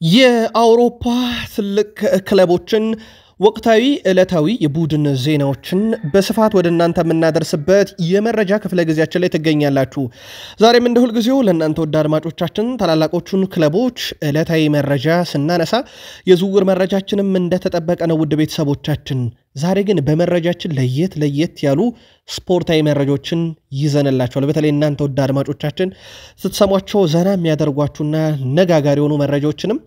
የአውሮፓ ትልቅ ክለቦችን ወቅታዊ ዕለታዊ የቡድን ዜናዎችን በስፋት ወደ እናንተ የምናደርስበት የመረጃ ክፍለ ጊዜያችን ላይ ትገኛላችሁ። ዛሬም እንደ ሁል ጊዜው ለእናንተ ወደ አድማጮቻችን ታላላቆቹን ክለቦች ዕለታዊ መረጃ ስናነሳ የዝውውር መረጃችንም እንደተጠበቀ ነው። ውድ ቤተሰቦቻችን ዛሬ ግን በመረጃችን ለየት ያሉ ስፖርታዊ መረጃዎችን ይዘንላችኋል። በተለይ እናንተ ወደ አድማጮቻችን ስትሰሟቸው ዘና የሚያደርጓችሁና ነጋጋሪ የሆኑ መረጃዎችንም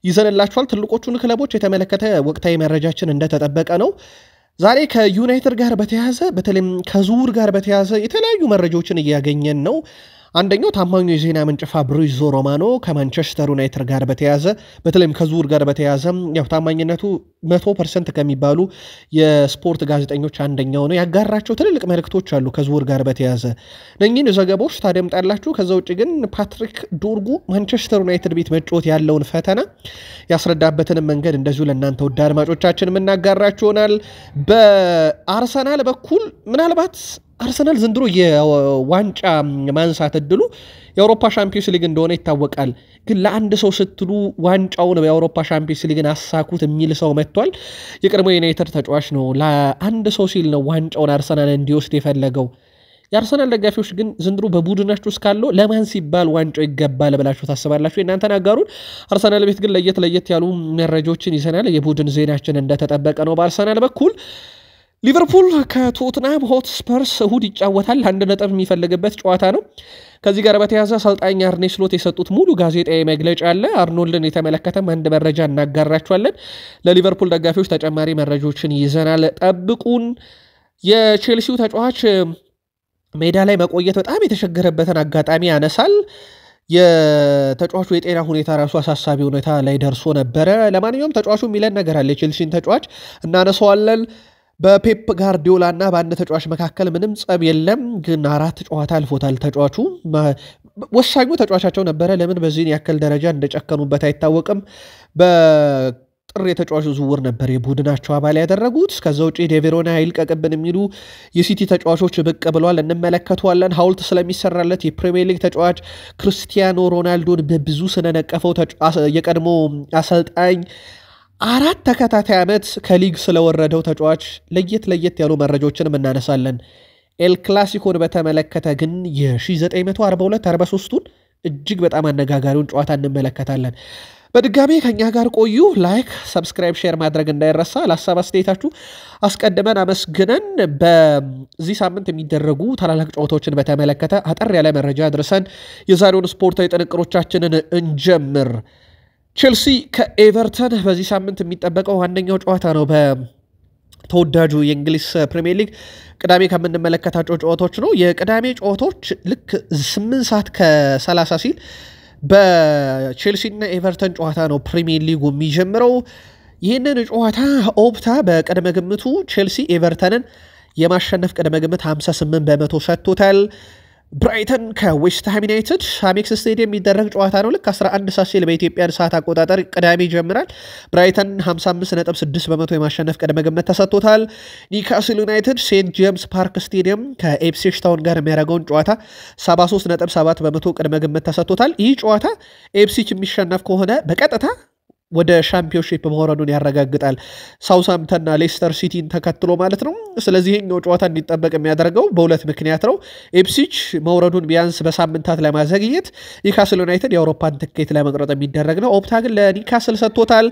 ይዘንላችኋል። ትልቆቹን ክለቦች የተመለከተ ወቅታዊ መረጃችን እንደተጠበቀ ነው። ዛሬ ከዩናይትድ ጋር በተያያዘ በተለይም ከዝውውር ጋር በተያያዘ የተለያዩ መረጃዎችን እያገኘን ነው። አንደኛው ታማኙ የዜና ምንጭ ፋብሪዞ ሮማኖ ከማንቸስተር ዩናይትድ ጋር በተያያዘ በተለይም ከዝውውር ጋር በተያያዘ ያው ታማኝነቱ 100% ከሚባሉ የስፖርት ጋዜጠኞች አንደኛው ነው። ያጋራቸው ትልልቅ መልእክቶች አሉ ከዝውውር ጋር በተያያዘ እነኚህን ዘገባዎች ታደምጣላችሁ። ከዛ ውጭ ግን ፓትሪክ ዶርጉ ማንቸስተር ዩናይትድ ቤት መጫወት ያለውን ፈተና ያስረዳበትን መንገድ እንደዚሁ ለእናንተ ወደ አድማጮቻችን የምናጋራችሁ ይሆናል። በአርሰናል በኩል ምናልባት አርሰናል ዘንድሮ የዋንጫ ማንሳት እድሉ የአውሮፓ ሻምፒዮንስ ሊግ እንደሆነ ይታወቃል። ግን ለአንድ ሰው ስትሉ ዋንጫውን በአውሮፓ ሻምፒዮንስ ሊግን አሳኩት የሚል ሰው መጥቷል። የቀድሞ ዩናይትድ ተጫዋች ነው። ለአንድ ሰው ሲል ነው ዋንጫውን አርሰናል እንዲወስድ የፈለገው። የአርሰናል ደጋፊዎች ግን ዘንድሮ በቡድናችሁ ውስጥ ካለው ለማን ሲባል ዋንጫው ይገባል ብላችሁ ታስባላችሁ? እናንተን አጋሩን። አርሰናል ቤት ግን ለየት ያሉ መረጃዎችን ይዘናል። የቡድን ዜናችን እንደተጠበቀ ነው። በአርሰናል በኩል ሊቨርፑል ከቶትናም ሆትስፐርስ እሁድ ይጫወታል። 1 ነጥብ የሚፈልግበት ጨዋታ ነው። ከዚህ ጋር በተያያዘ አሰልጣኝ አርኔ ስሎት የሰጡት ሙሉ ጋዜጣዊ መግለጫ አለ። አርኖልድን የተመለከተም አንድ መረጃ እናጋራችኋለን። ለሊቨርፑል ደጋፊዎች ተጨማሪ መረጃዎችን ይዘናል። ጠብቁን። የቼልሲው ተጫዋች ሜዳ ላይ መቆየት በጣም የተቸገረበትን አጋጣሚ ያነሳል። የተጫዋቹ የጤና ሁኔታ ራሱ አሳሳቢ ሁኔታ ላይ ደርሶ ነበረ። ለማንኛውም ተጫዋቹ የሚለን ነገር አለ። የቼልሲን ተጫዋች እናነሳዋለን። በፔፕ ጋርዲዮላ እና በአንድ ተጫዋች መካከል ምንም ጸብ የለም፣ ግን 4 ጨዋታ አልፎታል። ተጫዋቹ ወሳኙ ተጫዋቻቸው ነበረ። ለምን በዚህን ያክል ደረጃ እንደጨከኑበት አይታወቅም። በጥር የተጫዋቹ ዝውውር ነበር የቡድናቸው አባል ያደረጉት። ከዛ ውጭ ዴቬሮና ይልቀቅብን የሚሉ የሲቲ ተጫዋቾች ብቅ ብለዋል፣ እንመለከተዋለን። ሐውልት ስለሚሰራለት የፕሪሚየር ሊግ ተጫዋች ክርስቲያኖ ሮናልዶን በብዙ ስለነቀፈው የቀድሞ አሰልጣኝ 4 ተከታታይ ዓመት ከሊግ ስለወረደው ተጫዋች ለየት ያሉ መረጃዎችንም እናነሳለን። ኤል ክላሲኮን በተመለከተ ግን የ1942-43ቱን እጅግ በጣም አነጋጋሪውን ጨዋታ እንመለከታለን። በድጋሚ ከኛ ጋር ቆዩ። ላይክ፣ ሰብስክራይብ፣ ሼር ማድረግ እንዳይረሳ። ለሀሳብ አስተያየታችሁ አስቀድመን አመስግነን በዚህ ሳምንት የሚደረጉ ታላላቅ ጨዋታዎችን በተመለከተ አጠር ያለ መረጃ አድርሰን የዛሬውን ስፖርታዊ ጥንቅሮቻችንን እንጀምር። ቼልሲ ከኤቨርተን በዚህ ሳምንት የሚጠበቀው ዋነኛው ጨዋታ ነው። በተወዳጁ የእንግሊዝ ፕሪሚየር ሊግ ቅዳሜ ከምንመለከታቸው ጨዋታዎች ነው። የቅዳሜ ጨዋታዎች ልክ 8 ሰዓት ከ30 ሲል በቼልሲና ኤቨርተን ጨዋታ ነው ፕሪሚየር ሊጉ የሚጀምረው። ይህንን ጨዋታ ኦፕታ በቅድመ ግምቱ ቼልሲ ኤቨርተንን የማሸነፍ ቅድመ ግምት 58% ሰጥቶታል። ብራይተን ከዌስትሃም ዩናይትድ አሜክስ ስቴዲየም የሚደረግ ጨዋታ ነው። ልክ 11 ሰዓት ሲል በኢትዮጵያ ሰዓት አቆጣጠር ቅዳሜ ይጀምራል። ብራይተን 55.6% የማሸነፍ ቅድመ ግምት ተሰጥቶታል። ኒውካስል ዩናይትድ ሴንት ጄምስ ፓርክ ስቴዲየም ከኢፕስዊች ታውን ጋር የሚያደርገውን ጨዋታ 73.7% ቅድመ ግምት ተሰጥቶታል። ይህ ጨዋታ ኢፕስዊች የሚሸነፍ ከሆነ በቀጥታ ወደ ሻምፒዮንሺፕ መውረዱን ያረጋግጣል። ሳውዝሃምፕተንና ሌስተር ሲቲን ተከትሎ ማለት ነው። ስለዚህ ይህኛው ጨዋታ እንዲጠበቅ የሚያደርገው በሁለት ምክንያት ነው። ኢፕስዊች መውረዱን ቢያንስ በሳምንታት ለማዘግየት፣ ኒውካስል ዩናይትድ የአውሮፓን ትኬት ለመቁረጥ የሚደረግ ነው። ኦፕታ ግን ለኒውካስል ሰጥቶታል።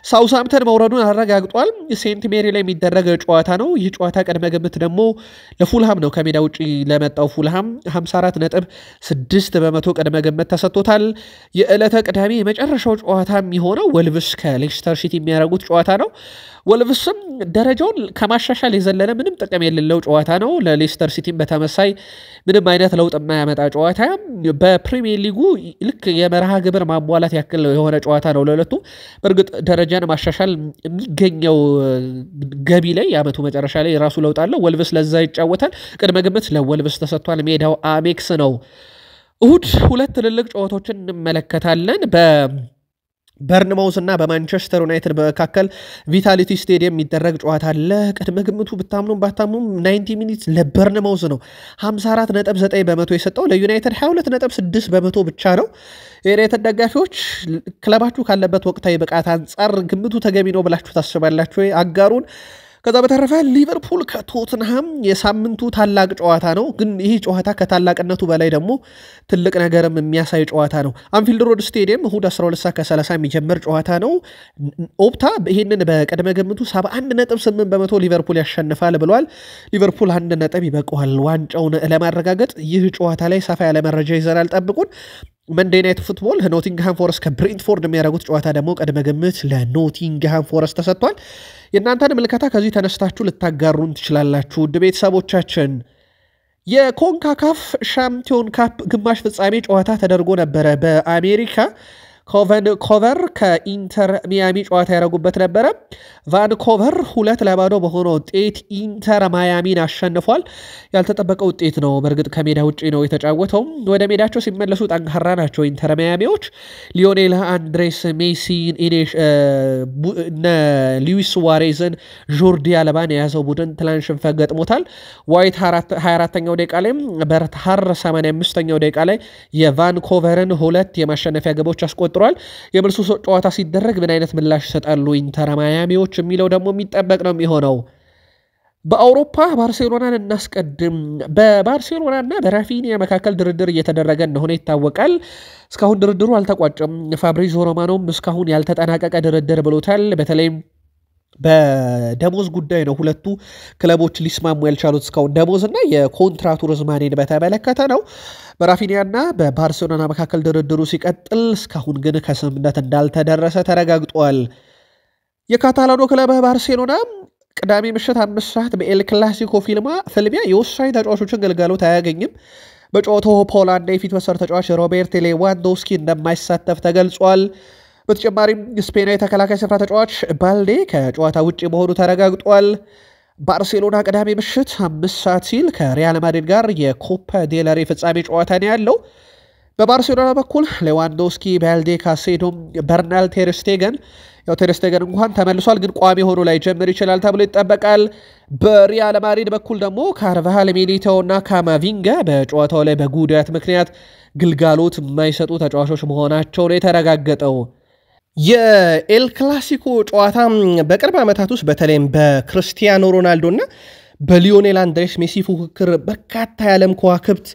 ሳውዝሃምፕተን መውረዱን አረጋግጧል። ሴንት ሜሪ ላይ የሚደረግ ጨዋታ ነው። ይህ ጨዋታ ቅድመ ግምት ደግሞ ለፉልሃም ነው። ከሜዳ ውጭ ለመጣው ፉልሃም 54.6% ቅድመ ግምት ተሰጥቶታል። የዕለተ ቅዳሜ የመጨረሻው ጨዋታ የሚሆነው ወልቭስ ከሌስተር ሲቲ የሚያደርጉት ጨዋታ ነው። ወልቭስም ደረጃውን ከማሻሻል የዘለለ ምንም ጥቅም የሌለው ጨዋታ ነው። ለሌስተር ሲቲም በተመሳይ ምንም አይነት ለውጥ የማያመጣ ጨዋታ፣ በፕሪሚየር ሊጉ ልክ የመርሃ ግብር ማሟላት ያክል የሆነ ጨዋታ ነው ለሁለቱ። በእርግጥ ደረጃን ማሻሻል የሚገኘው ገቢ ላይ የዓመቱ መጨረሻ ላይ የራሱ ለውጥ አለው። ወልቭስ ለዛ ይጫወታል። ቅድመ ግምት ለወልቭስ ተሰጥቷል። ሜዳው አሜክስ ነው። እሁድ 2 ትልልቅ ጨዋታዎችን እንመለከታለን። በርንማውዝ እና በማንቸስተር ዩናይትድ መካከል ቪታሊቲ ስቴዲየም የሚደረግ ጨዋታ አለ። ቅድመ ግምቱ ብታምኑም ባታምኑም 90 ሚኒትስ ለበርንማውዝ ነው 54.9% የሰጠው፣ ለዩናይትድ 22.6% ብቻ ነው። የዩናይትድ ደጋፊዎች ክለባችሁ ካለበት ወቅታዊ ብቃት አንጻር ግምቱ ተገቢ ነው ብላችሁ ታስባላችሁ? አጋሩን። ከዛ በተረፈ ሊቨርፑል ከቶትንሃም የሳምንቱ ታላቅ ጨዋታ ነው። ግን ይህ ጨዋታ ከታላቅነቱ በላይ ደግሞ ትልቅ ነገርም የሚያሳይ ጨዋታ ነው። አንፊልድ ሮድ ስቴዲየም እሁድ 12:30 የሚጀምር ጨዋታ ነው። ኦፕታ ይህንን በቅድመ ግምቱ 71.8% ሊቨርፑል ያሸንፋል ብሏል። ሊቨርፑል 1 ነጥብ ይበቀዋል ዋንጫውን ለማረጋገጥ። ይህ ጨዋታ ላይ ሰፋ ያለ መረጃ ይዘናል፣ ጠብቁን። መንዴይ ናይት ፉትቦል ኖቲንግሃም ፎረስት ከብሬንትፎርድ የሚያደርጉት ጨዋታ ደግሞ ቅድመ ግምት ለኖቲንግሃም ፎረስት ተሰጥቷል። የእናንተን ምልከታ ከዚህ ተነስታችሁ ልታጋሩን ትችላላችሁ። ውድ ቤተሰቦቻችን የኮንካካፍ ሻምፒዮን ካፕ ግማሽ ፍጻሜ ጨዋታ ተደርጎ ነበረ በአሜሪካ። ቫንኮቨር ከኢንተር ሚያሚ ጨዋታ ያደረጉበት ነበረ። ቫንኮቨር 2-0 በሆነ ውጤት ኢንተር ማያሚን አሸንፏል። ያልተጠበቀ ውጤት ነው። በእርግጥ ከሜዳ ውጭ ነው የተጫወተው። ወደ ሜዳቸው ሲመለሱ ጠንካራ ናቸው ኢንተር ማያሚዎች። ሊዮኔል አንድሬስ ሜሲን፣ ሉዊስ ሱዋሬዝን፣ ጆርዲ አልባን የያዘው ቡድን ትላንት ሽንፈት ገጥሞታል። ዋይት 24ኛው ደቂቃ ላይ፣ በርትሃር 85ኛው ደቂቃ ላይ የቫንኮቨርን 2 የማሸነፊያ ግቦች አስቆጥሯል። የመልሱ ጨዋታ ሲደረግ ምን አይነት ምላሽ ይሰጣሉ ኢንተር ማያሚዎች የሚለው ደግሞ የሚጠበቅ ነው የሚሆነው። በአውሮፓ ባርሴሎናን እናስቀድም። በባርሴሎናና በራፊኒያ መካከል ድርድር እየተደረገ እንደሆነ ይታወቃል። እስካሁን ድርድሩ አልተቋጨም። ፋብሪዞ ሮማኖም እስካሁን ያልተጠናቀቀ ድርድር ብሎታል። በተለይም በደሞዝ ጉዳይ ነው ሁለቱ ክለቦች ሊስማሙ ያልቻሉት እስካሁን፣ ደሞዝ እና የኮንትራቱ ርዝማኔን በተመለከተ ነው። በራፊኒያና በባርሴሎና መካከል ድርድሩ ሲቀጥል እስካሁን ግን ከስምምነት እንዳልተደረሰ ተረጋግጧል። የካታላኖ ክለብ ባርሴሎና ቅዳሜ ምሽት 5 ሰዓት በኤል ክላሲኮ ፍልሚያ የወሳኝ ተጫዋቾችን ግልጋሎት አያገኝም። በጨዋታው ፖላንድ የፊት መስመር ተጫዋች ሮቤርት ሌዋንዶውስኪ እንደማይሳተፍ ተገልጿል። በተጨማሪም ስፔናዊ ተከላካይ ስፍራ ተጫዋች ባልዴ ከጨዋታ ውጭ መሆኑ ተረጋግጧል። ባርሴሎና ቅዳሜ ምሽት 5 ሰዓት ሲል ከሪያል ማድሪድ ጋር የኮፓ ዴል ሬይ ፍጻሜ ጨዋታ ነው ያለው። በባርሴሎና በኩል ሌዋንዶውስኪ፣ ባልዴ፣ ካሴዶ፣ በርናል ቴርስቴገን እንኳን ተመልሷል፣ ግን ቋሚ ሆኖ ላይ ጀምር ይችላል ተብሎ ይጠበቃል። በሪያል ማድሪድ በኩል ደግሞ ካርቫሃል፣ ሚሊታኦ እና ካማቪንጋ በጨዋታው ላይ በጉዳት ምክንያት ግልጋሎት የማይሰጡ ተጫዋቾች መሆናቸው ነው የተረጋገጠው። የኤል ክላሲኮ ጨዋታ በቅርብ ዓመታት ውስጥ በተለይም በክርስቲያኖ ሮናልዶ እና በሊዮኔል አንድሬስ ሜሲ ፉክክር በርካታ የዓለም ከዋክብት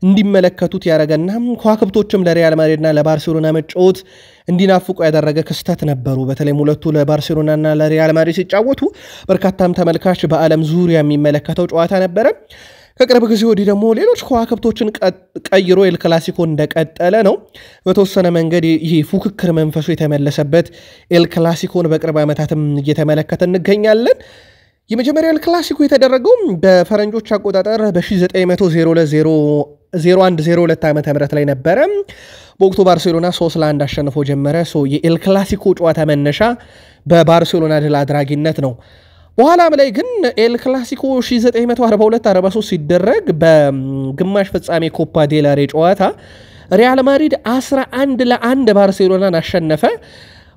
እንዲመለከቱት ያደረገና ከዋክብቶችም ለሪያል ማድሪድና ለባርሴሎና መጫወት እንዲናፍቁ ያደረገ ክስተት ነበሩ። በተለይም ሁለቱ ለባርሴሎናና ለሪያል ማድሪድ ሲጫወቱ በርካታም ተመልካች በዓለም ዙሪያ የሚመለከተው ጨዋታ ነበረ። ከቅርብ ጊዜ ወዲህ ደግሞ ሌሎች ከዋክብቶችን ቀይሮ ኤል ክላሲኮ እንደቀጠለ ነው። በተወሰነ መንገድ ይህ ፉክክር መንፈሱ የተመለሰበት ኤል ክላሲኮን በቅርብ ዓመታትም እየተመለከተ እንገኛለን። የመጀመሪያ ኤል ክላሲኮ የተደረገው በፈረንጆች አቆጣጠር በ1901-02 ዓ.ም ላይ ነበረ። በወቅቱ ባርሴሎና 3-1 አሸንፎ ጀመረ። የኤል ክላሲኮ ጨዋታ መነሻ በባርሴሎና ድል አድራጊነት ነው። በኋላም ላይ ግን ኤል ክላሲኮ 1942-43 ሲደረግ በግማሽ ፍጻሜ ኮፓ ዴል ሬይ ጨዋታ ሪያል ማድሪድ 11-1 ባርሴሎናን አሸነፈ።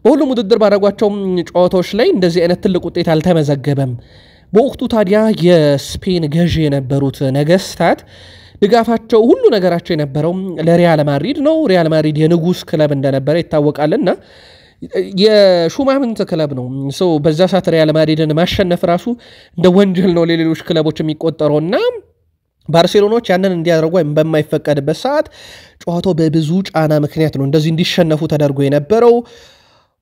በሁሉም ውድድር ባደረጓቸው ጨዋታዎች ላይ እንደዚህ አይነት ትልቅ ውጤት አልተመዘገበም። በወቅቱ ታዲያ የስፔን ገዢ የነበሩት ነገስታት ድጋፋቸው፣ ሁሉ ነገራቸው የነበረው ለሪያል ማድሪድ ነው። ሪያል ማድሪድ የንጉስ ክለብ እንደነበረ ይታወቃልና የሹማምንት ክለብ ነው። በዛ ሰዓት ሪያል ማድሪድን ማሸነፍ ራሱ እንደ ወንጀል ነው ለሌሎች ክለቦች የሚቆጠረውና ባርሴሎናዎች ያንን እንዲያደርጉ በማይፈቀድበት ሰዓት ጨዋታው በብዙ ጫና ምክንያት ነው እንደዚህ እንዲሸነፉ ተደርጎ የነበረው።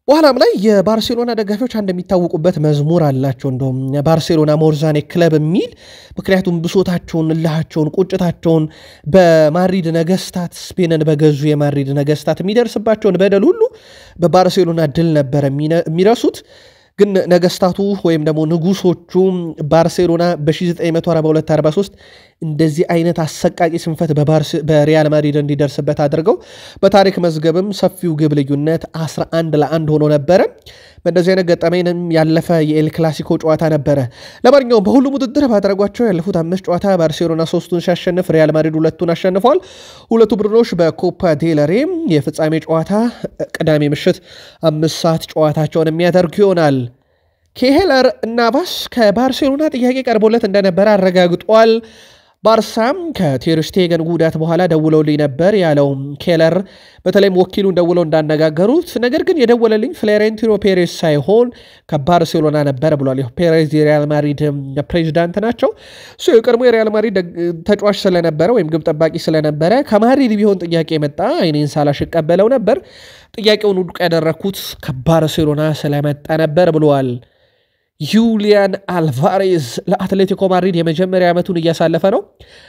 በኋላም ላይ የባርሴሎና ደጋፊዎች እንደሚታወቁበት መዝሙር አላቸው፣ እንደውም ባርሴሎና ሞርዛኔ ክለብ የሚል። ምክንያቱም ብሶታቸውን፣ እልሃቸውን፣ ቁጭታቸውን በማድሪድ ነገስታት፣ ስፔንን በገዙ የማድሪድ ነገስታት የሚደርስባቸውን በደል ሁሉ በባርሴሎና ድል ነበር የሚረሱት። ግን ነገስታቱ ወይም ደግሞ ንጉሶቹ ባርሴሎና በ1942-43 እንደዚህ አይነት አሰቃቂ ስንፈት በሪያል ማድሪድ እንዲደርስበት አድርገው በታሪክ መዝገብም ሰፊው ግብ ልዩነት 11-1 ሆኖ ነበረ። በእንደዚህ አይነት ገጠመኝም ያለፈ የኤል ክላሲኮ ጨዋታ ነበረ። ለማንኛውም በሁሉም ውድድር ባደረጓቸው ያለፉት 5 ጨዋታ ባርሴሎና 3ቱን ሲያሸንፍ ሪያል ማድሪድ 2ቱን አሸንፏል። ሁለቱ ቡድኖች በኮፓ ዴል ሬይ የፍጻሜ ጨዋታ ቅዳሜ ምሽት 5 ሰዓት ጨዋታቸውን የሚያደርጉ ይሆናል። ኬሄለር ናቫስ ከባርሴሎና ጥያቄ ቀርቦለት እንደነበረ አረጋግጧል። ባርሳም ከቴር ሽቴገን ጉዳት በኋላ ደውለውልኝ ነበር ያለው ኬለር በተለይም ወኪሉን ደውለው እንዳነጋገሩት፣ ነገር ግን የደወለልኝ ፍሎሬንቲኖ ፔሬዝ ሳይሆን ከባርሴሎና ነበር ብሏል። ፔሬዝ የሪያል ማድሪድ ፕሬዚዳንት ናቸው። እሱ የቀድሞ የሪያል ማድሪድ ተጫዋች ስለነበረ ወይም ግብ ጠባቂ ስለነበረ ከማድሪድ ቢሆን ጥያቄ መጣ አይኔን ሳላሽ ቀበለው ነበር፣ ጥያቄውን ውድቅ ያደረኩት ከባርሴሎና ስለመጣ ነበር ብሏል። ዩሊያን አልቫሬዝ ለአትሌቲኮ ማድሪድ የመጀመሪያ ዓመቱን እያሳለፈ ነው።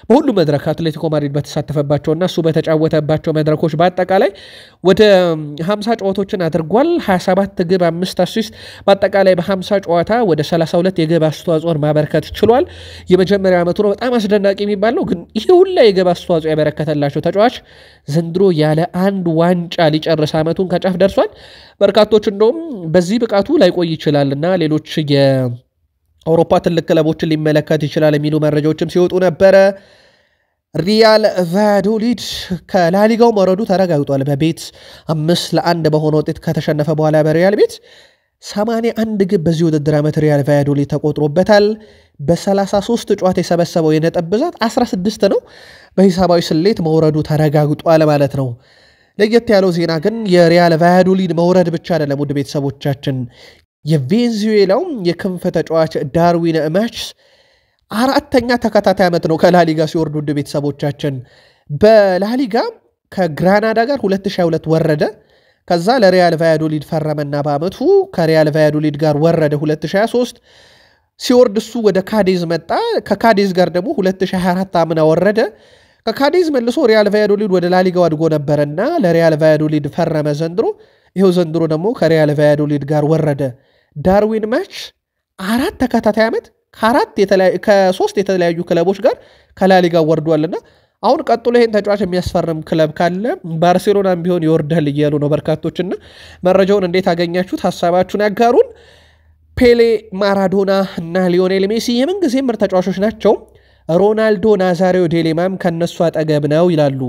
በሁሉ መድረክ አትሌቲኮ ማድሪድ በተሳተፈባቸውና እሱ በተጫወተባቸው መድረኮች በአጠቃላይ ወደ 50 ጨዋታዎችን አድርጓል። 27 ግብ 5 አሲስት በአጠቃላይ በ50 ጨዋታ ወደ 32 የግብ አስተዋጽኦን ማበረከት ችሏል። የመጀመሪያ ዓመቱ ነው። በጣም አስደናቂ የሚባል ነው። ግን ይህ ሁላ የግብ አስተዋጽኦ ያበረከተላቸው ተጫዋች ዘንድሮ ያለ አንድ ዋንጫ ሊጨርስ ዓመቱን ከጫፍ ደርሷል። በርካቶች እንደውም በዚህ ብቃቱ ላይቆይ ይችላልና ሌሎች የአውሮፓ ትልቅ ክለቦችን ሊመለከት ይችላል የሚሉ መረጃዎችም ሲወጡ ነበረ። ሪያል ቫያዶሊድ ከላሊጋው መውረዱ ተረጋግጧል። በቤት 5-1 በሆነ ውጤት ከተሸነፈ በኋላ በሪያል ቤት 81 ግብ በዚህ ውድድር ዓመት ሪያል ቫያዶሊድ ተቆጥሮበታል። በ33 ጨዋታ የሰበሰበው የነጥብ ብዛት 16 ነው። በሂሳባዊ ስሌት መውረዱ ተረጋግጧል ማለት ነው። ለየት ያለው ዜና ግን የሪያል ቫያዶሊድ መውረድ ብቻ አይደለም። ውድ ቤተሰቦቻችን የቬንዙዌላው የክንፍ ተጫዋች ዳርዊን ማችስ 4ኛ ተከታታይ ዓመት ነው ከላሊጋ ሲወርድ። ውድ ቤተሰቦቻችን በላሊጋ ከግራናዳ ጋር 2022 ወረደ። ከዛ ለሪያል ቫያዶሊድ ፈረመና በአመቱ ከሪያል ቫያዶሊድ ጋር ወረደ 2023 ሲወርድ እሱ ወደ ካዴዝ መጣ። ከካዴዝ ጋር ደግሞ 2024 አምና ወረደ። ከካዴዝ መልሶ ሪያል ቫያዶሊድ ወደ ላሊጋው አድጎ ነበርና ለሪያል ቫያዶሊድ ፈረመ ዘንድሮ። ይሄው ዘንድሮ ደግሞ ከሪያል ቫያዶሊድ ጋር ወረደ። ዳርዊን ማች 4 ተከታታይ ዓመት ከ3 የተለያዩ ክለቦች ጋር ከላሊጋው ወርዷልና አሁን ቀጥሎ ይሄን ተጫዋች የሚያስፈርም ክለብ ካለ ባርሴሎናም ቢሆን ይወርዳል እያሉ ነው በርካቶችና መረጃውን እንዴት አገኛችሁት? ሐሳባችሁን ያጋሩን። ፔሌ፣ ማራዶና እና ሊዮኔል ሜሲ የምንጊዜም ምርጥ ተጫዋቾች ናቸው። ሮናልዶ ናዛሪዮ ዴሌማም ከነሱ አጠገብ ነው ይላሉ።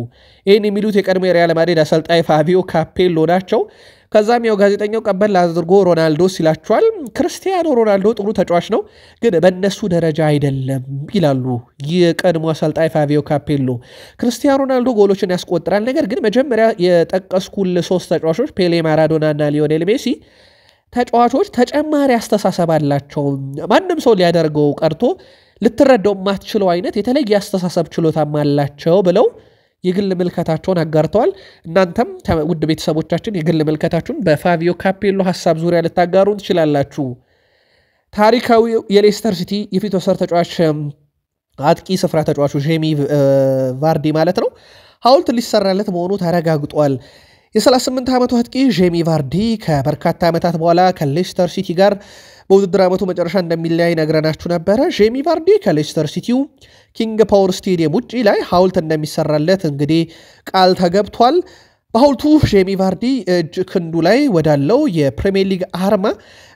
ይህን የሚሉት የቀድሞ የሪያል ማድሪድ አሰልጣኝ ፋቢዮ ካፔሎ ናቸው። ከዛም ያው ጋዜጠኛው ቀበል አድርጎ ሮናልዶ ሲላቸዋል። ክርስቲያኖ ሮናልዶ ጥሩ ተጫዋች ነው፣ ግን በእነሱ ደረጃ አይደለም ይላሉ የቀድሞ አሰልጣኝ ፋቢዮ ካፔሎ። ክርስቲያኖ ሮናልዶ ጎሎችን ያስቆጥራል፣ ነገር ግን መጀመሪያ የጠቀስኩል 3 ተጫዋቾች ፔሌ፣ ማራዶና እና ሊዮኔል ሜሲ ተጫዋቾች ተጨማሪ አስተሳሰብ አላቸው። ማንም ሰው ሊያደርገው ቀርቶ ልትረዳው ማትችለው አይነት የተለየ አስተሳሰብ ችሎታም አላቸው ብለው የግል ምልከታቸውን አጋርተዋል። እናንተም ውድ ቤተሰቦቻችን የግል ምልከታችሁን በፋቢዮ ካፔሎ ሐሳብ ዙሪያ ልታጋሩን ትችላላችሁ። ታሪካዊ የሌስተር ሲቲ የፊት ወሰር ተጫዋች አጥቂ ስፍራ ተጫዋቹ ጄሚ ቫርዲ ማለት ነው ሐውልት ሊሰራለት መሆኑ ተረጋግጧል። የ38 ዓመቱ አጥቂ ጄሚ ቫርዲ ከበርካታ ዓመታት በኋላ ከሌስተር ሲቲ ጋር በውድድር ዓመቱ መጨረሻ እንደሚለያይ ነግረናችሁ ነበረ። ጄሚ ቫርዲ ከሌስተር ሲቲው ኪንግ ፓወር ስቴዲየም ውጪ ላይ ሐውልት እንደሚሰራለት እንግዲህ ቃል ተገብቷል። በሐውልቱ ጄሚ ቫርዲ እጅ ክንዱ ላይ ወዳለው የፕሪሚየር ሊግ አርማ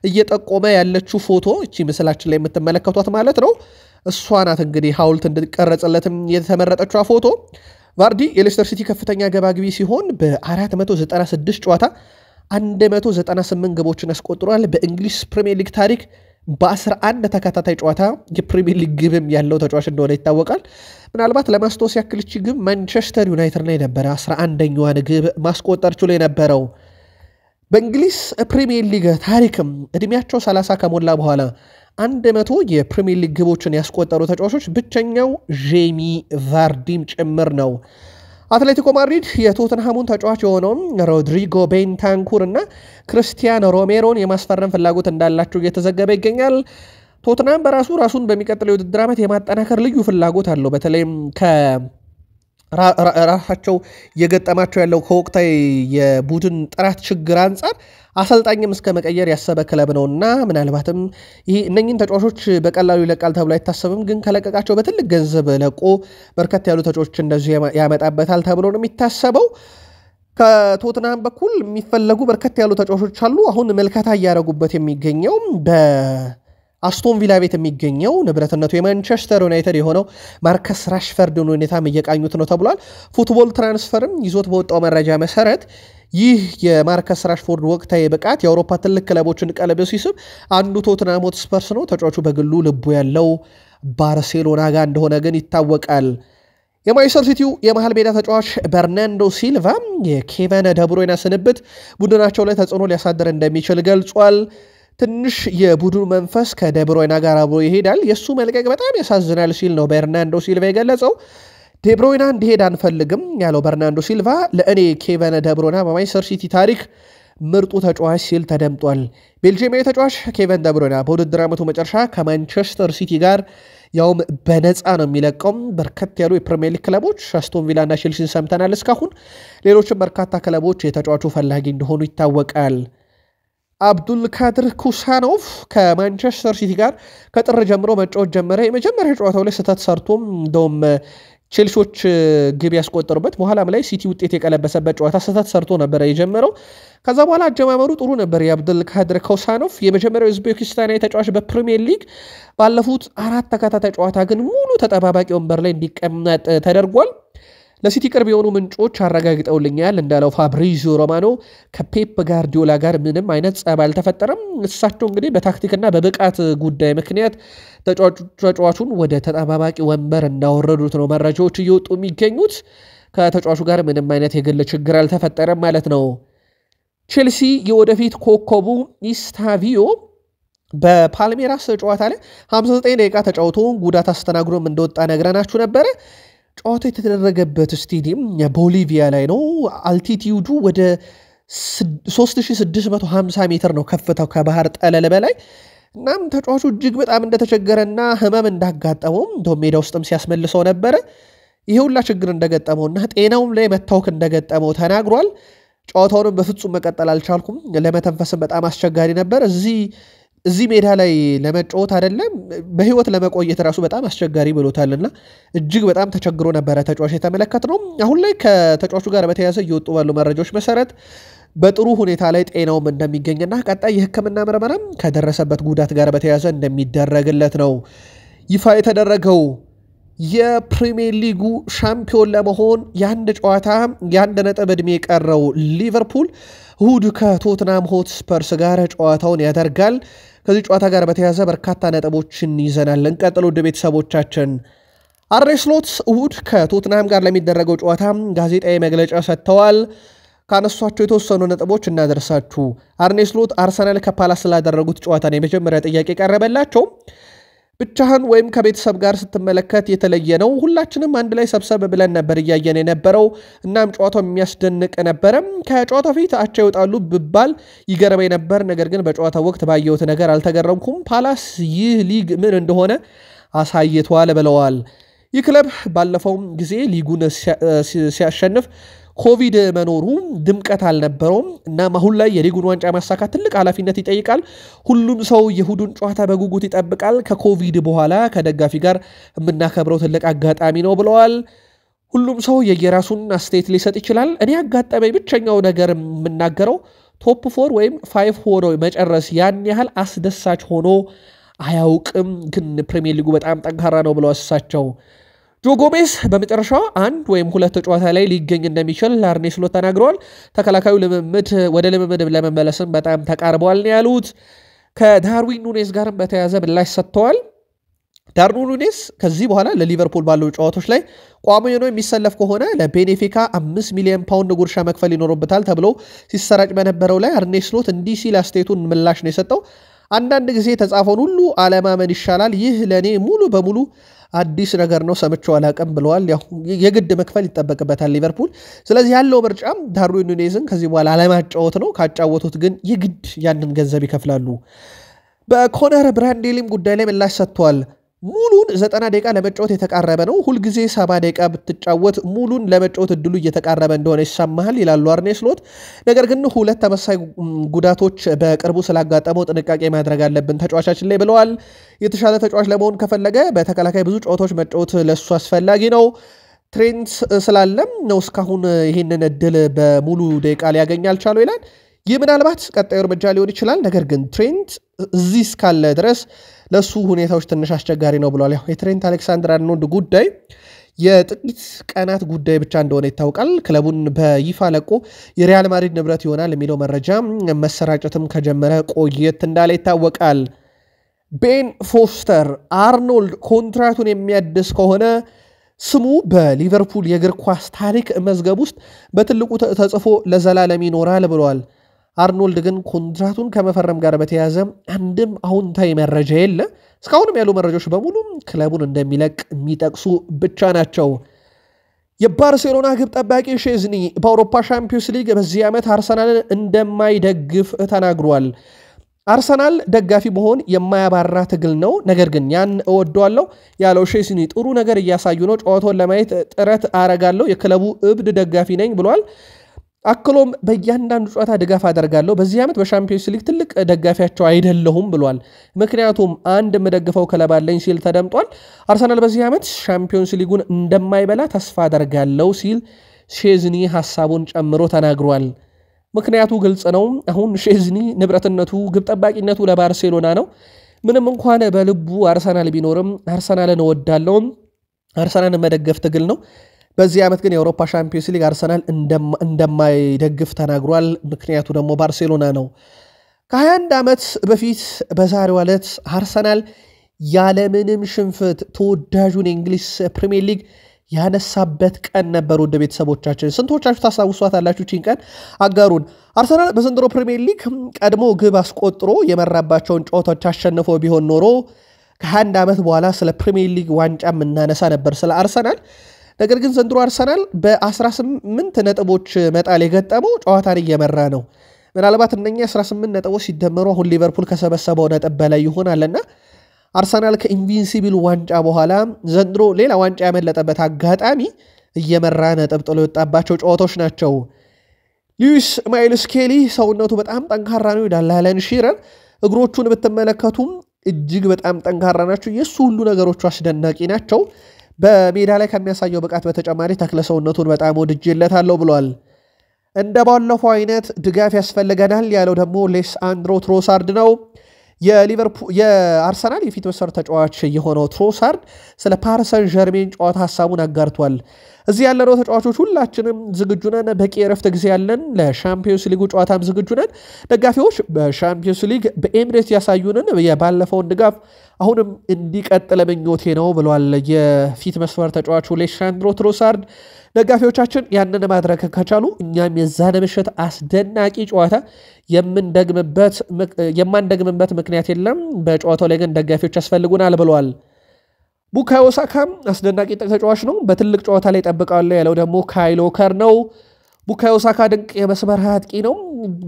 እየጠቆመ ያለችው ፎቶ እቺ ምስላችን ላይ የምትመለከቷት ማለት ነው እሷ ናት። እንግዲህ ሐውልት እንድትቀረጽለትም የተመረጠችው ፎቶ። ቫርዲ የሌስተር ሲቲ ከፍተኛ ገባግቢ ሲሆን በ496 ጨዋታ 198 ግቦችን አስቆጥሯል። በእንግሊዝ ፕሪሚየር ሊግ ታሪክ በ11 ተከታታይ ጨዋታ የፕሪሚየር ሊግ ግብም ያለው ተጫዋች እንደሆነ ይታወቃል። ምናልባት ለማስታወስ ያክል እቺ ግብ ማንቸስተር ዩናይትድ ላይ ነበረ 11ኛዋን ግብ ማስቆጠር ችሎ የነበረው። በእንግሊዝ ፕሪሚየር ሊግ ታሪክም እድሜያቸው 30 ከሞላ በኋላ 100 የፕሪሚየር ሊግ ግቦችን ያስቆጠሩ ተጫዋቾች ብቸኛው ጄሚ ቫርዲም ጭምር ነው። አትሌቲኮ ማድሪድ የቶተንሃሙን ተጫዋች የሆነውን ሮድሪጎ ቤንታንኩር እና ክርስቲያን ሮሜሮን የማስፈረም ፍላጎት እንዳላቸው እየተዘገበ ይገኛል። ቶተንሃም በራሱ ራሱን በሚቀጥለው የውድድር ዓመት የማጠናከር ልዩ ፍላጎት አለው። በተለይም ራሳቸው የገጠማቸው ያለው ከወቅታዊ የቡድን ጥራት ችግር አንጻር አሰልጣኝም እስከ መቀየር ያሰበ ክለብ ነውና ምናልባትም እነኚህን ተጫዋቾች በቀላሉ ይለቃል ተብሎ አይታሰብም። ግን ከለቀቃቸው በትልቅ ገንዘብ ለቆ በርከት ያሉ ተጫዋቾች እንደዚህ ያመጣበታል ተብሎ ነው የሚታሰበው። ከቶትናም በኩል የሚፈለጉ በርከት ያሉ ተጫዋቾች አሉ። አሁን መልከታ ያያረጉበት የሚገኘው በአስቶን ቪላ ቤት የሚገኘው ንብረትነቱ የማንቸስተር ዩናይትድ የሆነው ማርከስ ራሽፈርድን ሁኔታም እየቃኙት ነው ተብሏል። ፉትቦል ትራንስፈርም ይዞት በወጣው መረጃ መሰረት ይህ የማርከስ ራሽፎርድ ወቅታዊ ብቃት የአውሮፓ ትልቅ ክለቦችን ቀልብ ሲስብ አንዱ ቶትናም ሆትስፐርስ ነው። ተጫዋቹ በግሉ ልቡ ያለው ባርሴሎና ጋር እንደሆነ ግን ይታወቃል። የማንቸስተር ሲቲው የመሃል ሜዳ ተጫዋች በርናንዶ ሲልቫ የኬቨን ደብሮይና ስንብት ቡድናቸው ላይ ተጽዕኖ ሊያሳድር እንደሚችል ገልጿል። ትንሽ የቡድኑ መንፈስ ከደብሮይና ጋር አብሮ ይሄዳል፣ የሱ መልቀቅ በጣም ያሳዝናል ሲል ነው በርናንዶ ሲልቫ የገለጸው። ደብሮይና እንዲሄድ አንፈልግም ያለው በርናንዶ ሲልቫ ለእኔ ኬቨን ደብሮይና በማንቸስተር ሲቲ ታሪክ ምርጡ ተጫዋች ሲል ተደምጧል። ቤልጂየማዊ ተጫዋች ኬቨን ደብሮይና በውድድር ዓመቱ መጨረሻ ከማንቸስተር ሲቲ ጋር ያውም በነፃ ነው የሚለቀው። በርከት ያሉ የፕሪሚየር ሊግ ክለቦች አስቶን ቪላ እና ቼልሲን ሰምተናል እስካሁን። ሌሎችም በርካታ ክለቦች የተጫዋቹ ፈላጊ እንደሆኑ ይታወቃል። አብዱልካድር ኩሳኖቭ ከማንቸስተር ሲቲ ጋር ከጥር ጀምሮ መጫወት ጀመረ። የመጀመሪያ ጨዋታው ላይ ስህተት ሰርቶም እንደውም ቼልሲዎች ግብ ያስቆጠሩበት በኋላም ላይ ሲቲ ውጤት የቀለበሰበት ጨዋታ ስህተት ሰርቶ ነበር የጀመረው። ከዛ በኋላ አጀማመሩ ጥሩ ነበር የአብዱልካድር ኩሳኖቭ። የመጀመሪያው ኡዝቤኪስታናዊ ተጫዋች በፕሪሚየር ሊግ ባለፉት 4 ተከታታይ ጨዋታ ግን ሙሉ ተጠባባቂ ወንበር ላይ እንዲቀመጥ ተደርጓል። ለሲቲ ቅርብ የሆኑ ምንጮች አረጋግጠውልኛል እንዳለው ፋብሪዚዮ ሮማኖ ከፔፕ ጋርዲዮላ ጋር ምንም አይነት ጸብ አልተፈጠረም። እሳቸው እንግዲህ በታክቲክና በብቃት ጉዳይ ምክንያት ተጫዋቹን ወደ ተጠባባቂ ወንበር እንዳወረዱት ነው መረጃዎች እየወጡ የሚገኙት። ከተጫዋቹ ጋር ምንም አይነት የግል ችግር አልተፈጠረም ማለት ነው። ቼልሲ የወደፊት ኮከቡ ኢስታቪዮ በፓልሜራስ ጨዋታ ላይ 59 ደቂቃ ተጫውቶ ጉዳት አስተናግዶም እንደወጣ ነግረናችሁ ነበረ። ጨዋታው የተደረገበት ስቴዲየም ቦሊቪያ ላይ ነው። አልቲቲዩዱ ወደ 3650 ሜትር ነው ከፍታው ከባህር ጠለል በላይ። እናም ተጫዋቹ እጅግ በጣም እንደተቸገረና ህመም እንዳጋጠመው እንደው ሜዳ ውስጥም ሲያስመልሰው ነበረ። ይሄ ሁላ ችግር እንደገጠመውና ጤናውም ላይ መታወክ እንደገጠመው ተናግሯል። ጨዋታውንም በፍጹም መቀጠል አልቻልኩም፣ ለመተንፈስም በጣም አስቸጋሪ ነበር። እዚህ ሜዳ ላይ ለመጫወት አይደለም በህይወት ለመቆየት ራሱ በጣም አስቸጋሪ ብሎታልና እጅግ በጣም ተቸግሮ ነበረ ተጫዋች የተመለከትነው። አሁን ላይ ከተጫዋቹ ጋር በተያያዘ እየወጡ ባሉ መረጃዎች መሰረት በጥሩ ሁኔታ ላይ ጤናውም እንደሚገኝና ቀጣይ የሕክምና ምርመራም ከደረሰበት ጉዳት ጋር በተያያዘ እንደሚደረግለት ነው ይፋ የተደረገው። የፕሪሚየር ሊጉ ሻምፒዮን ለመሆን የአንድ ጨዋታ የአንድ ነጥብ ዕድሜ የቀረው ሊቨርፑል እሁድ ከቶትናም ሆትስፐርስ ጋር ጨዋታውን ያደርጋል። ከዚህ ጨዋታ ጋር በተያያዘ በርካታ ነጥቦችን ይዘናል። እንቀጥል ውድ ቤተሰቦቻችን። አርኔ ስሎት እሁድ ከቶትናም ጋር ለሚደረገው ጨዋታ ጋዜጣዊ መግለጫ ሰጥተዋል። ካነሷቸው የተወሰኑ ነጥቦች እናደርሳችሁ። አርኔ ስሎት አርሰናል ከፓላስ ስላደረጉት ጨዋታ ነው የመጀመሪያ ጥያቄ ቀረበላቸው። ብቻህን ወይም ከቤተሰብ ጋር ስትመለከት የተለየ ነው። ሁላችንም አንድ ላይ ሰብሰብ ብለን ነበር እያየን የነበረው። እናም ጨዋታው የሚያስደንቅ ነበረ። ከጨዋታው ፊት አቻ ይወጣሉ ብባል ይገርመኝ ነበር፣ ነገር ግን በጨዋታው ወቅት ባየሁት ነገር አልተገረምኩም። ፓላስ ይህ ሊግ ምን እንደሆነ አሳይቷል ብለዋል። ይህ ክለብ ባለፈው ጊዜ ሊጉን ሲያሸንፍ ኮቪድ መኖሩ ድምቀት አልነበረውም። እናም አሁን ላይ የሊጉን ዋንጫ ማሳካት ትልቅ ኃላፊነት ይጠይቃል። ሁሉም ሰው የእሁዱን ጨዋታ በጉጉት ይጠብቃል። ከኮቪድ በኋላ ከደጋፊ ጋር የምናከብረው ትልቅ አጋጣሚ ነው ብለዋል። ሁሉም ሰው የየራሱን አስተያየት ሊሰጥ ይችላል። እኔ አጋጠመኝ ብቸኛው ነገር የምናገረው ቶፕ 4 ወይም 5 ሆኖ መጨረስ ያን ያህል አስደሳች ሆኖ አያውቅም፣ ግን ፕሪሚየር ሊጉ በጣም ጠንካራ ነው ብለው እሳቸው ጆ ጎሜዝ በመጨረሻው 1 ወይም 2 ጨዋታ ላይ ሊገኝ እንደሚችል አርኔ ስሎት ተናግረዋል። ተከላካዩ ወደ ልምምድ ለመመለስም በጣም ተቃርበዋል ነው ያሉት። ከዳርዊን ኑኔዝ ጋርም በተያያዘ ምላሽ ሰጥተዋል። ዳርዊን ኑኔዝ ከዚህ በኋላ ለሊቨርፑል ባሉ ጨዋታዎች ላይ ቋሚ ሆኖ የሚሰለፍ ከሆነ ለቤኔፊካ 5 ሚሊዮን ፓውንድ ጉርሻ መክፈል ይኖርበታል ተብሎ ሲሰራጭ በነበረው ላይ አርኔ ስሎት እንዲህ ሲል አስተያየቱን ምላሽ ነው የሰጠው። አንዳንድ ጊዜ የተጻፈውን ሁሉ አለማመን ይሻላል። ይህ ለእኔ ሙሉ በሙሉ አዲስ ነገር ነው፣ ሰምቼው አላውቅም ብለዋል። ያው የግድ መክፈል ይጠበቅበታል ሊቨርፑል። ስለዚህ ያለው ምርጫም ዳርዊን ኑኔዝን ከዚህ በኋላ አለማጫወት ነው። ካጫወቱት ግን የግድ ያንን ገንዘብ ይከፍላሉ። በኮነር ብራንዴሊም ጉዳይ ላይ ምላሽ ሰጥቷል። ሙሉን 90 ደቂቃ ለመጫወት የተቃረበ ነው። ሁልጊዜ 70 ደቂቃ ብትጫወት ሙሉን ለመጫወት እድሉ እየተቃረበ እንደሆነ ይሰማሃል ይላሉ አርኔ ስሎት። ነገር ግን 2 ተመሳሳይ ጉዳቶች በቅርቡ ስላጋጠመው ጥንቃቄ ማድረግ አለብን ተጫዋቻችን ላይ ብለዋል። የተሻለ ተጫዋች ለመሆን ከፈለገ በተከላካይ ብዙ ጨዋታዎች መጫወት ለሱ አስፈላጊ ነው። ትሬንት ስላለም ነው እስካሁን ይሄንን እድል በሙሉ ደቂቃ ሊያገኝ አልቻለው ይላል። ይህ ምናልባት ቀጣዩ እርምጃ ሊሆን ይችላል። ነገር ግን ትሬንት እዚህ እስካለ ድረስ ለሱ ሁኔታዎች ትንሽ አስቸጋሪ ነው ብሏል። ያው የትሬንት አሌክሳንደር-አርኖልድ ጉዳይ የጥቂት ቀናት ጉዳይ ብቻ እንደሆነ ይታወቃል። ክለቡን በይፋ ለቆ የሪያል ማድሪድ ንብረት ይሆናል የሚለው መረጃ መሰራጨትም ከጀመረ ቆየት እንዳለ ይታወቃል። ቤን ፎስተር አርኖልድ ኮንትራቱን የሚያድስ ከሆነ ስሙ በሊቨርፑል የእግር ኳስ ታሪክ መዝገብ ውስጥ በትልቁ ተጽፎ ለዘላለም ይኖራል ብሏል። አርኖልድ ግን ኮንትራቱን ከመፈረም ጋር በተያያዘ አንድም አሁንታዊ መረጃ የለ። እስካሁንም ያሉ መረጃዎች በሙሉ ክለቡን እንደሚለቅ የሚጠቅሱ ብቻ ናቸው። የባርሴሎና ግብ ጠባቂ ሼዝኒ በአውሮፓ ሻምፒዮንስ ሊግ በዚህ ዓመት አርሰናልን እንደማይደግፍ ተናግሯል። አርሰናል ደጋፊ መሆን የማያባራ ትግል ነው፣ ነገር ግን ያን እወደዋለሁ ያለው ሼዝኒ ጥሩ ነገር እያሳዩ ነው፣ ጨዋታውን ለማየት ጥረት አረጋለሁ፣ የክለቡ እብድ ደጋፊ ነኝ ብሏል። አክሎም በእያንዳንዱ ጨዋታ ድጋፍ አደርጋለሁ፣ በዚህ ዓመት በሻምፒዮንስ ሊግ ትልቅ ደጋፊያቸው አይደለሁም ብሏል። ምክንያቱም አንድ የምደግፈው ክለብ አለኝ ሲል ተደምጧል። አርሰናል በዚህ ዓመት ሻምፒዮንስ ሊጉን እንደማይበላ ተስፋ አደርጋለሁ ሲል ሼዝኒ ሐሳቡን ጨምሮ ተናግሯል። ምክንያቱ ግልጽ ነው። አሁን ሼዝኒ ንብረትነቱ ግብ ጠባቂነቱ ለባርሴሎና ነው። ምንም እንኳን በልቡ አርሰናል ቢኖርም አርሰናልን እወዳለሁ፣ አርሰናልን መደገፍ ትግል ነው። በዚህ ዓመት ግን የአውሮፓ ሻምፒዮንስ ሊግ አርሰናል እንደማይደግፍ ተናግሯል። ምክንያቱ ደግሞ ባርሴሎና ነው። ከ21 ዓመት በፊት በዛሬው ዕለት አርሰናል ያለምንም ሽንፈት ተወዳጁን የእንግሊዝ ፕሪሚየር ሊግ ያነሳበት ቀን ነበር። ወደ ቤተሰቦቻችን ስንቶቻችሁ ታስታውሷታላችሁ? ቺን ቀን አጋሩን። አርሰናል በዘንድሮ ፕሪሚየር ሊግ ቀድሞ ግብ አስቆጥሮ የመራባቸውን ጨዋታዎች አሸንፎ ቢሆን ኖሮ ከ21 ዓመት በኋላ ስለ ፕሪሚየር ሊግ ዋንጫ የምናነሳ ነበር ስለ አርሰናል። ነገር ግን ዘንድሮ አርሰናል በ18 ነጥቦች መጣል የገጠመው ጨዋታን እየመራ ነው። ምናልባት እነኛ 18 ነጥቦች ሲደመሩ አሁን ሊቨርፑል ከሰበሰበው ነጥብ በላይ ይሆናልና አርሰናል ከኢንቪንሲብል ዋንጫ በኋላ ዘንድሮ ሌላ ዋንጫ ያመለጠበት አጋጣሚ እየመራ ነጥብ ጥሎ የወጣባቸው ጨዋታዎች ናቸው። ሉዊስ ማይልስ ስኬሊ ሰውነቱ በጣም ጠንካራ ነው ይላል አለን ሺረር። እግሮቹን ብትመለከቱም እጅግ በጣም ጠንካራ ናቸው። የሱ ሁሉ ነገሮቹ አስደናቂ ናቸው። በሜዳ ላይ ከሚያሳየው ብቃት በተጨማሪ ተክለ ሰውነቱን በጣም ወድጄለታለሁ ብሏል። እንደ ባለፈው አይነት ድጋፍ ያስፈልገናል ያለው ደግሞ ሌሳንድሮ ትሮሳርድ ነው። የአርሰናል የፊት መስመር ተጫዋች የሆነው ትሮሳርድ ስለ ፓሪስ ሰን ዠርሜን ጨዋታ ሐሳቡን አጋርቷል። እዚህ ያለነው ተጫዋቾች ሁላችንም ዝግጁ ነን፣ በቂ የረፍት ጊዜ ያለን፣ ለሻምፒዮንስ ሊጉ ጨዋታም ዝግጁ ነን። ደጋፊዎች በሻምፒዮንስ ሊግ በኤምሬት ያሳዩንን የባለፈውን ድጋፍ አሁንም እንዲቀጥል ምኞቴ ነው ብሏል። የፊት መስመር ተጫዋቹ ሌሳንድሮ ትሮሳርድ ደጋፊዎቻችን ያንን ማድረግ ከቻሉ እኛም የዛን ምሽት አስደናቂ ጨዋታ የማንደግምበት ምክንያት የለም፣ በጨዋታው ላይ ግን ደጋፊዎች ያስፈልጉናል ብሏል። ቡካዮ ሳካም አስደናቂ ተጫዋች ነው፣ በትልቅ ጨዋታ ላይ ጠብቃለሁ ያለው ደግሞ ካይል ዎከር ነው። ቡካዮ ሳካ ድንቅ የመስመር አጥቂ ነው።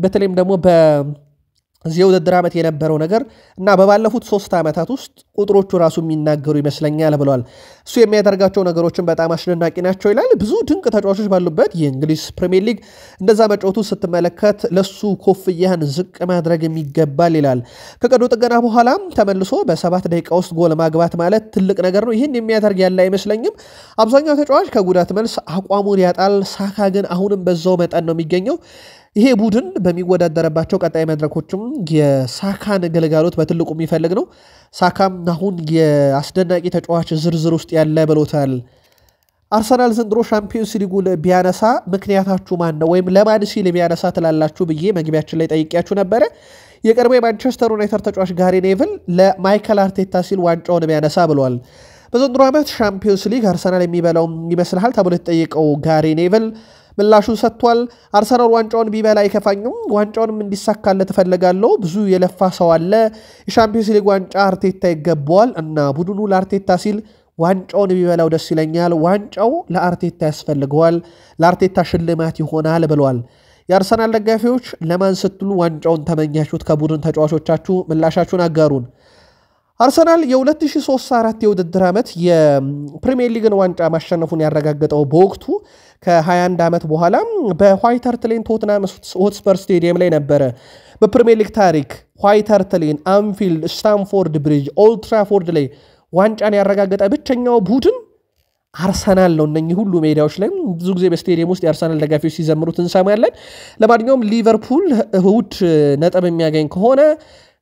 በተለይም ደግሞ በዚህ የውድድር ዓመት የነበረው ነገር እና በባለፉት 3 ዓመታት ውስጥ ቁጥሮቹ ራሱ የሚናገሩ ይመስለኛል ብለዋል። እሱ የሚያደርጋቸው ነገሮችን በጣም አስደናቂ ናቸው ይላል። ብዙ ድንቅ ተጫዋቾች ባሉበት የእንግሊዝ ፕሪሚየር ሊግ እንደዛ መጫወቱ ስትመለከት ለሱ ኮፍያህን ዝቅ ማድረግ የሚገባል ይላል። ከቀዶ ጥገና በኋላ ተመልሶ በ7 ደቂቃ ውስጥ ጎል ማግባት ማለት ትልቅ ነገር ነው። ይህን የሚያደርግ ያለ አይመስለኝም። አብዛኛው ተጫዋች ከጉዳት መልስ አቋሙን ያጣል። ሳካ ግን አሁንም በዛው መጠን ነው የሚገኘው። ይሄ ቡድን በሚወዳደረባቸው ቀጣይ መድረኮችም የሳካን ግልጋሎት በትልቁ የሚፈልግ ነው። ሳካም አሁን የአስደናቂ ተጫዋች ዝርዝር ውስጥ ያለ ብሎታል። አርሰናል ዘንድሮ ሻምፒዮንስ ሊጉን ቢያነሳ ምክንያታችሁ ማን ነው ወይም ለማን ሲል ቢያነሳ ትላላችሁ ብዬ መግቢያችን ላይ ጠይቄያችሁ ነበረ። የቀድሞ የማንቸስተር ዩናይትድ ተጫዋች ጋሪ ኔቭል ለማይከል አርቴታ ሲል ዋንጫውን ቢያነሳ ብሏል። በዘንድሮ ዓመት ሻምፒዮንስ ሊግ አርሰናል የሚበላው ይመስልሃል ተብሎ የተጠየቀው ጋሪ ኔቭል ምላሹን ሰጥቷል። አርሰናል ዋንጫውን ቢበላ አይከፋኝም፣ ዋንጫውንም እንዲሳካለት እፈልጋለሁ። ብዙ የለፋ ሰው አለ። የሻምፒዮንስ ሊግ ዋንጫ አርቴታ ይገባዋል እና ቡድኑ ለአርቴታ ሲል ዋንጫውን ቢበላው ደስ ይለኛል። ዋንጫው ለአርቴታ ያስፈልገዋል፣ ለአርቴታ ሽልማት ይሆናል ብለዋል። የአርሰናል ደጋፊዎች ለማን ስትሉ ዋንጫውን ተመኛችሁት? ከቡድን ተጫዋቾቻችሁ ምላሻችሁን አጋሩን። አርሰናል የ2003-4 የውድድር ዓመት የፕሪሚየር ሊግን ዋንጫ ማሸነፉን ያረጋገጠው በወቅቱ ከ21 ዓመት በኋላ በዋይት ሃርት ሌን ቶትናም ሆትስፐር ስቴዲየም ላይ ነበረ። በፕሪሚየር ሊግ ታሪክ ዋይት ሃርት ሌን፣ አንፊልድ፣ ስታንፎርድ ብሪጅ፣ ኦልድ ትራፎርድ ላይ ዋንጫን ያረጋገጠ ብቸኛው ቡድን አርሰናል ነው። እነኚህ ሁሉ ሜዳዎች ላይ ብዙ ጊዜ በስቴዲየም ውስጥ የአርሰናል ደጋፊዎች ሲዘምሩት እንሰማለን። ለማንኛውም ሊቨርፑል እሁድ ነጥብ የሚያገኝ ከሆነ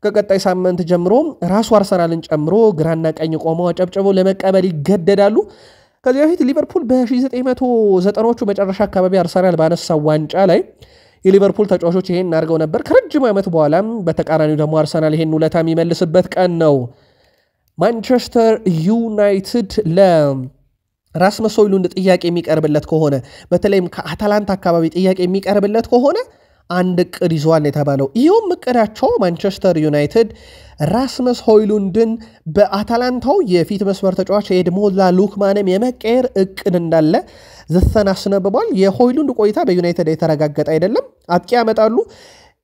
ከቀጣይ ሳምንት ጀምሮ ራሱ አርሰናልን ጨምሮ ግራና ቀኝ ቆመው አጨብጭበው ለመቀበል ይገደዳሉ። ከዚህ በፊት ሊቨርፑል በ1990ዎቹ መጨረሻ አካባቢ አርሰናል ባነሳው ዋንጫ ላይ የሊቨርፑል ተጫዋቾች ይሄን አድርገው ነበር። ከረጅም ዓመት በኋላም በተቃራኒው ደግሞ አርሰናል ይሄን ውለታ የሚመልስበት ቀን ነው። ማንቸስተር ዩናይትድ ለራስመስ ሆይሉንድ ጥያቄ የሚቀርብለት ከሆነ በተለይም ከአታላንታ አካባቢ ጥያቄ የሚቀርብለት ከሆነ አንድ እቅድ ይዟል የተባለው ይሄውም እቅዳቸው ማንቸስተር ዩናይትድ ራስመስ ሆይሉንድን በአታላንታው የፊት መስመር ተጫዋች ኤድሞላ ሉክማንም የመቀየር እቅድ እንዳለ ዘሰን አስነብቧል። የሆይሉንድ ቆይታ በዩናይትድ የተረጋገጠ አይደለም። አጥቂ ያመጣሉ።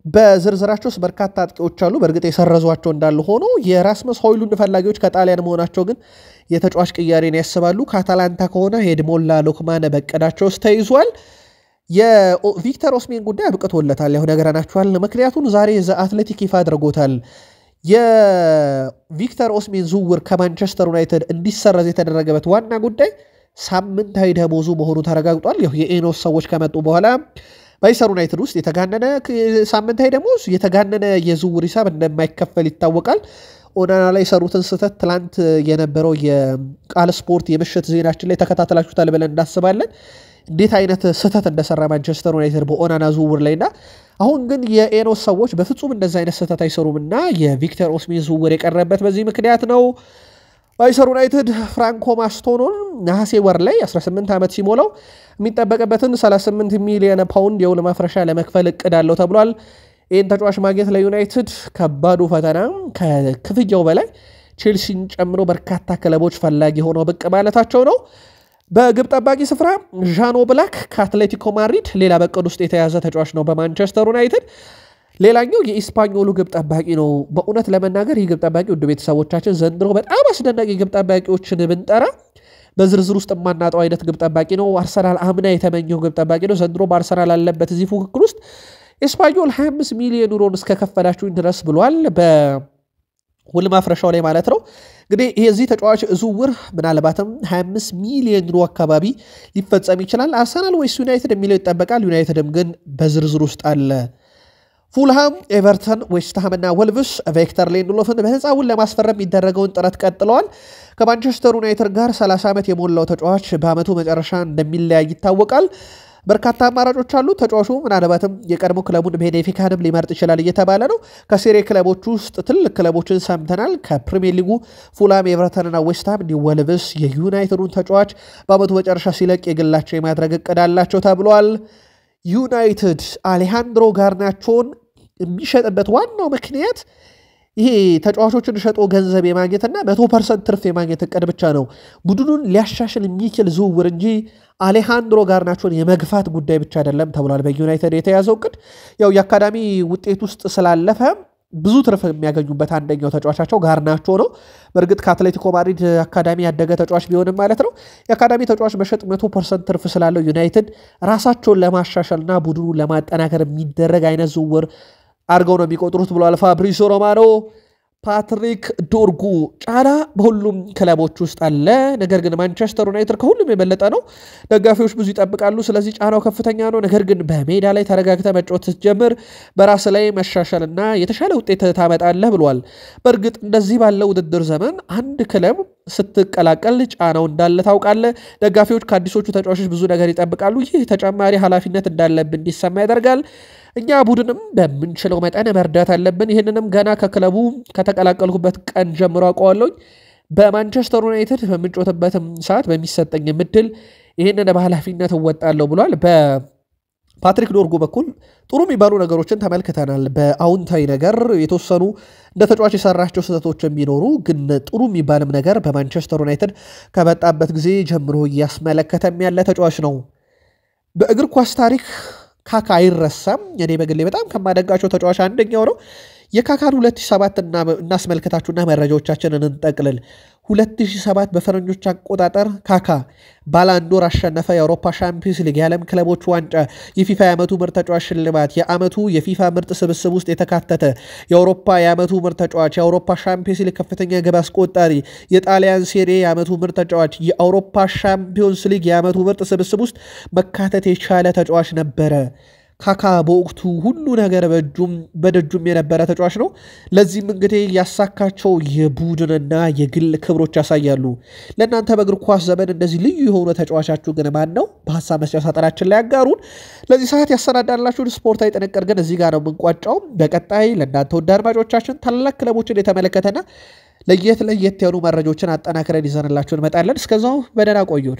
በዝርዝራቸው ውስጥ በርካታ አጥቂዎች አሉ። በእርግጥ የሰረዟቸው እንዳሉ ሆኖ የራስመስ ሆይሉንድ ፈላጊዎች ከጣሊያን መሆናቸው ግን የተጫዋች ቅያሬን ያስባሉ። ከአታላንታ ከሆነ ኤድሞላ ሉክማን በእቅዳቸው ውስጥ ተይዟል። የቪክተር ኦስሜን ጉዳይ አብቅቶለታል። ያው ነገራናችኋል። ምክንያቱም ዛሬ ዘ አትሌቲክ ይፋ አድርጎታል። የቪክተር ኦስሜን ዝውውር ከማንቸስተር ዩናይትድ እንዲሰረዝ የተደረገበት ዋና ጉዳይ ሳምንታዊ ደሞዙ መሆኑ ተረጋግጧል። ያው የኤኖስ ሰዎች ከመጡ በኋላ ማንቸስተር ዩናይትድ ውስጥ የተጋነነ ሳምንታዊ ደሞዝ የተጋነነ የዝውውር ሂሳብ እንደማይከፈል ይታወቃል። ኦናና ላይ ሰሩትን ስህተት ትላንት የነበረው የቃል ስፖርት የምሽት ዜናችን ላይ ተከታተላችሁታል ብለን እናስባለን። እንዴት አይነት ስህተት እንደሰራ ማንቸስተር ዩናይትድ በኦናና ዝውውር ላይና አሁን ግን የኤኖስ ሰዎች በፍጹም እንደዛ አይነት ስህተት አይሰሩምና የቪክተር ኦስሜን ዝውውር የቀረበት በዚህ ምክንያት ነው። ማንቸስተር ዩናይትድ ፍራንኮ ማስቶኖን ነሐሴ ወር ላይ 18 ዓመት ሲሞላው የሚጠበቅበትን 38 ሚሊዮን ፓውንድ የውል ማፍረሻ ለመክፈል እቅድ አለው ተብሏል። ይህን ተጫዋች ማግኘት ለዩናይትድ ከባዱ ፈተና ከክፍያው በላይ ቼልሲን ጨምሮ በርካታ ክለቦች ፈላጊ ሆነው ብቅ ማለታቸው ነው። በግብ ጠባቂ ስፍራ ዣኖ ብላክ ከአትሌቲኮ ማድሪድ ሌላ በቅድ ውስጥ የተያዘ ተጫዋች ነው በማንቸስተር ዩናይትድ። ሌላኛው የኢስፓኞሉ ግብ ጠባቂ ነው። በእውነት ለመናገር ይህ ግብ ጠባቂ ውድ ቤተሰቦቻችን ዘንድሮ በጣም አስደናቂ ግብ ጠባቂዎችን ብንጠራ በዝርዝር ውስጥ የማናጠው አይነት ግብ ጠባቂ ነው። አርሰናል አምና የተመኘው ግብ ጠባቂ ነው። ዘንድሮ በአርሰናል አለበት እዚህ ፉክክር ውስጥ ኤስፓኞል 25 ሚሊዮን ዩሮን እስከከፈላችሁኝ ድረስ ብሏል። በውል ማፍረሻው ላይ ማለት ነው። እንግዲህ የዚህ ተጫዋች ዝውውር ምናልባትም 25 ሚሊዮን ዩሮ አካባቢ ሊፈጸም ይችላል። አርሰናል ወይስ ዩናይትድ የሚለው ይጠበቃል። ዩናይትድም ግን በዝርዝር ውስጥ አለ። ፉልሃም፣ ኤቨርተን፣ ዌስትሃም እና ወልቭስ ቬክተር ሊንድሎፍን በነፃ ውል ለማስፈረም የሚደረገውን ጥረት ቀጥለዋል። ከማንቸስተር ዩናይትድ ጋር 30 ዓመት የሞላው ተጫዋች በዓመቱ መጨረሻ እንደሚለያይ ይታወቃል። በርካታ አማራጮች አሉ። ተጫዋቹ ምናልባትም የቀድሞ ክለቡን ቤኔፊካንም ሊመርጥ ይችላል እየተባለ ነው። ከሴሬ ክለቦች ውስጥ ትልቅ ክለቦችን ሰምተናል። ከፕሪሚየር ሊጉ ፉልሃም፣ ኤቨርተን እና ዌስትሃም እንዲሁ ወልቭስ የዩናይትዱን ተጫዋች በዓመቱ መጨረሻ ሲለቅ የግላቸው የማድረግ እቅድ አላቸው ተብሏል። ዩናይትድ አሌሃንድሮ ጋርናቾን የሚሸጥበት ዋናው ምክንያት ይሄ ተጫዋቾችን ሸጦ ገንዘብ የማግኘትና 100% ትርፍ የማግኘት እቅድ ብቻ ነው። ቡድኑን ሊያሻሽል የሚችል ዝውውር እንጂ አሌሃንድሮ ጋርናቾን የመግፋት ጉዳይ ብቻ አይደለም ተብሏል። በዩናይትድ የተያዘው እቅድ ያው የአካዳሚ ውጤት ውስጥ ስላለፈ ብዙ ትርፍ የሚያገኙበት አንደኛው ተጫዋቻቸው ጋርናቾ ነው። በእርግጥ ከአትሌቲኮ ማድሪድ አካዳሚ ያደገ ተጫዋች ቢሆንም ማለት ነው። የአካዳሚ ተጫዋች መሸጥ 100% ትርፍ ስላለው ዩናይትድ ራሳቸውን ለማሻሻልና ቡድኑን ለማጠናከር የሚደረግ አይነት ዝውውር አድርገው ነው የሚቆጥሩት ብሏል ፋብሪዚዮ ሮማኖ። ፓትሪክ ዶርጉ ጫና በሁሉም ክለቦች ውስጥ አለ። ነገር ግን ማንቸስተር ዩናይትድ ከሁሉም የበለጠ ነው። ደጋፊዎች ብዙ ይጠብቃሉ። ስለዚህ ጫናው ከፍተኛ ነው። ነገር ግን በሜዳ ላይ ተረጋግተ መጫወት ስትጀምር በራስ ላይ መሻሻልና የተሻለ ውጤት ታመጣለህ ብሏል። በእርግጥ እንደዚህ ባለው ውድድር ዘመን አንድ ክለብ ስትቀላቀል ጫናው እንዳለ ታውቃለህ። ደጋፊዎች ከአዲሶቹ ተጫዋቾች ብዙ ነገር ይጠብቃሉ። ይህ ተጨማሪ ኃላፊነት እንዳለብን እንዲሰማ ያደርጋል። እኛ ቡድንም በምንችለው መጠን መርዳት አለብን። ይህንንም ገና ከክለቡ ከተቀላቀልኩበት ቀን ጀምሮ አውቀዋለሁ። በማንቸስተር ዩናይትድ በምንጮትበትም ሰዓት በሚሰጠኝ ምድል ይህንን በኃላፊነት እወጣለሁ ብሏል። በፓትሪክ ዶርጉ በኩል ጥሩ የሚባሉ ነገሮችን ተመልክተናል። በአውንታዊ ነገር የተወሰኑ እንደ ተጫዋች የሰራቸው ስህተቶች የሚኖሩ ግን ጥሩ የሚባልም ነገር በማንቸስተር ዩናይትድ ከመጣበት ጊዜ ጀምሮ እያስመለከተም ያለ ተጫዋች ነው። በእግር ኳስ ታሪክ ካካ አይረሳም። እኔ በግሌ በጣም ከማደጋቸው ተጫዋች አንደኛው ነው። የካካን 2007 እናስመልከታችሁና መረጃዎቻችንን እንጠቅልል። 2007 በፈረንጆች አቆጣጠር ካካ ባላንዶር አሸነፈ። የአውሮፓ ሻምፒዮንስ ሊግ፣ የዓለም ክለቦች ዋንጫ፣ የፊፋ የዓመቱ ምርጥ ተጫዋች ሽልማት፣ የዓመቱ የፊፋ ምርጥ ስብስብ ውስጥ የተካተተ፣ የአውሮፓ የዓመቱ ምርጥ ተጫዋች፣ የአውሮፓ ሻምፒዮንስ ሊግ ከፍተኛ ግብ አስቆጣሪ፣ የጣሊያን ሴሪ የዓመቱ ምርጥ ተጫዋች፣ የአውሮፓ ሻምፒዮንስ ሊግ የዓመቱ ምርጥ ስብስብ ውስጥ መካተት የቻለ ተጫዋች ነበረ። ካካ በወቅቱ ሁሉ ነገር በደጁም የነበረ ተጫዋች ነው። ለዚህም እንግዲህ ያሳካቸው የቡድንና የግል ክብሮች ያሳያሉ። ለእናንተ በእግር ኳስ ዘመን እንደዚህ ልዩ የሆነ ተጫዋቻችሁ ግን ማን ነው? በሀሳብ መስጫ ሳጥናችን ላይ ያጋሩን። ለዚህ ሰዓት ያሰናዳላችሁን ስፖርታዊ ጥንቅር ግን እዚህ ጋር ነው የምንቋጫው። በቀጣይ ለእናንተ ውድ አድማጮቻችን ታላላቅ ክለቦችን የተመለከተና ለየት ያሉ መረጃዎችን አጠናክረን ይዘንላችሁ እንመጣለን። እስከዛው በደህና ቆዩን።